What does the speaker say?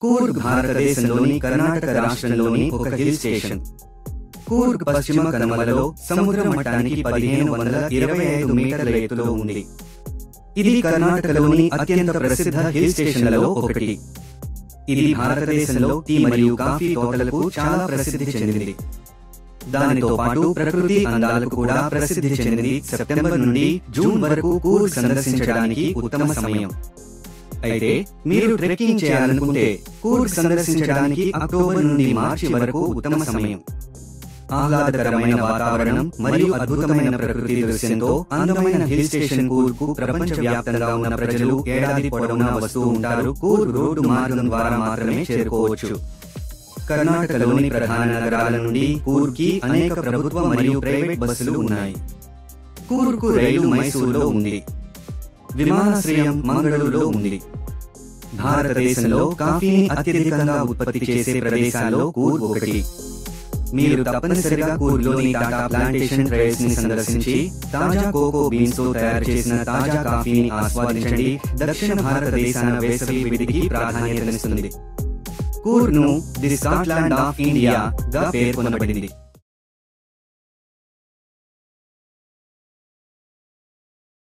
కూర్గ్ భారతదేశంలోని కర్ణాటక రాష్ట్రంలోని ఒక హిల్ స్టేషన్. కూర్గ్ పశ్చిమ కనుమలలో సముద్ర మట్టానికి 1525 మీటర్ల ఎత్తులో ఉంది. ఇది కర్ణాటకలోని అత్యంత ప్రసిద్ధ హిల్ స్టేషన్లలో ఒకటి. ఇది భారతదేశంలో టీ మరియు కాఫీ తోటలకు చాలా ప్రసిద్ధి చెందింది. దానితో పాటు ప్రకృతి అందాలకు కూడా ప్రసిద్ధి చెందింది. సెప్టెంబర్ నుండి జూన్ వరకు కూర్గ్ సందర్శించడానికి ఉత్తమ సమయం. అయితే మీరు ట్రెక్కింగ్ చేయాలనుకుంటే కూర్గ్ సందర్శించడానికి అక్టోబర్ నుండి మార్చి వరకు ఉత్తమ సమయం. ఆహ్లాదకరమైన వాతావరణం మరియు అద్భుతమైన ప్రకృతి దృశ్యంతో అందమైన హిల్ స్టేషన్ కూర్గ్కు ప్రపంచవ్యాప్తంగా ఉన్న ప్రజలు ఏడాది పొడవునా వస్తూ ఉంటారు. కూర్గ్ రోడ్డు మార్గం ద్వారా మాత్రమే చేరుకోవచ్చు. కర్ణాటకలోని ప్రధాన నగరాల నుండి కూర్గ్కి అనేక ప్రభుత్వ మరియు ప్రైవేట్ బస్సులు ఉన్నాయి. కూర్గ్కు రైలు మైసూరులో ఉంది. విమానాశ్రయం మంగళూరులో ఉంది. భారతదేశంలో కాఫీని అత్యధికంగా ఉత్పత్తి చేసే ప్రదేశాల్లో కూర్గ్ ఒకటి. మీరు తప్పనిసరిగా కూర్గ్లోని టాటా ప్లాంటేషన్ ట్రయల్స్ ని సందర్శించి తాజా కోకో బీన్స్ తో తయారు చేసిన తాజా కాఫీని ఆస్వాదించండి. దక్షిణ భారతదేశాన వేసవి విడిదికి ప్రాధాన్యతనిస్తుంది. కూర్గ్ ను ది స్కాట్లాండ్ ఆఫ్ ఇండియా గా పేర్కొనబడింది.